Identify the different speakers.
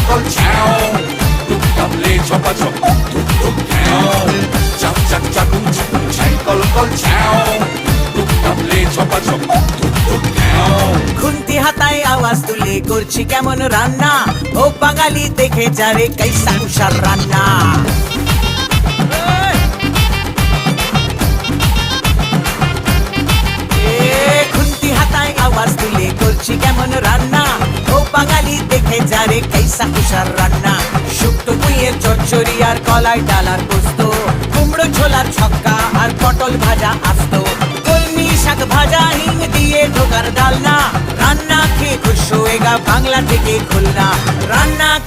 Speaker 1: Call ছ্যাও, টুক টাপলে ঝপাঝপ টুক টুক ঠ্যাও, চাক চাক চাকুম চুকুম ছ্যাই call call ছ্যাও, টুক টাপলে ঝপাঝপ টুক টুক ঠ্যাও।
Speaker 2: খুন্তি হাতায় আওয়াজ তুলে করছি কেমন রান্না, ও বাঙালি দেখে যারে কাইসা কুষার রান্না। খুন্তি হাতায় আওয়াজ তুলে করছি কেমন রান্না, ও বাঙালি দেখে যারে কাইসা কুষার রান্না। শুক্তো কুইয়ের চচ্চড়ি আর কলাই ডালার পোস্ত, কুমড়ো ছোলার ছক্কা আর পটল ভাজা আস্ত, কলমি শাক ভাজা হিং দিয়ে ঢোকার ডালনা। রান্না খেয়ে খুশ হয়েগা বাংলা থেকে খুলনা, রান্না